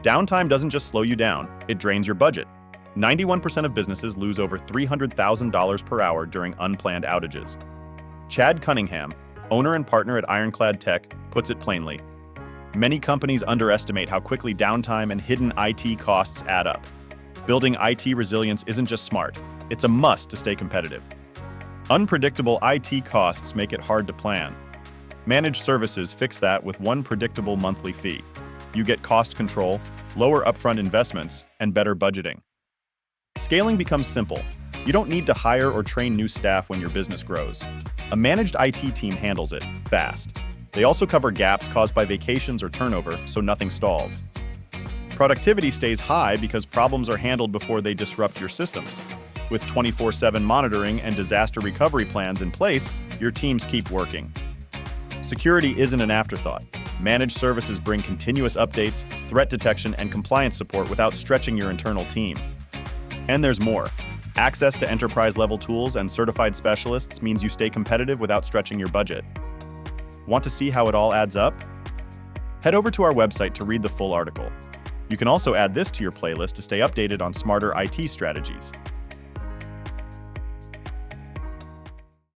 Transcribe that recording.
Downtime doesn't just slow you down, it drains your budget. 91% of businesses lose over $300,000 per hour during unplanned outages. Chad Cunningham, owner and partner at Ironclad Tech, puts it plainly. Many companies underestimate how quickly downtime and hidden IT costs add up. Building IT resilience isn't just smart, it's a must to stay competitive. Unpredictable IT costs make it hard to plan. Managed services fix that with one predictable monthly fee. You get cost control, lower upfront investments, and better budgeting. Scaling becomes simple. You don't need to hire or train new staff when your business grows. A managed IT team handles it fast. They also cover gaps caused by vacations or turnover, so nothing stalls. Productivity stays high because problems are handled before they disrupt your systems. With 24/7 monitoring and disaster recovery plans in place, your teams keep working. Security isn't an afterthought. Managed services bring continuous updates, threat detection, and compliance support without stretching your internal team. And there's more. Access to enterprise-level tools and certified specialists means you stay competitive without stretching your budget. Want to see how it all adds up? Head over to our website to read the full article. You can also add this to your playlist to stay updated on smarter IT strategies.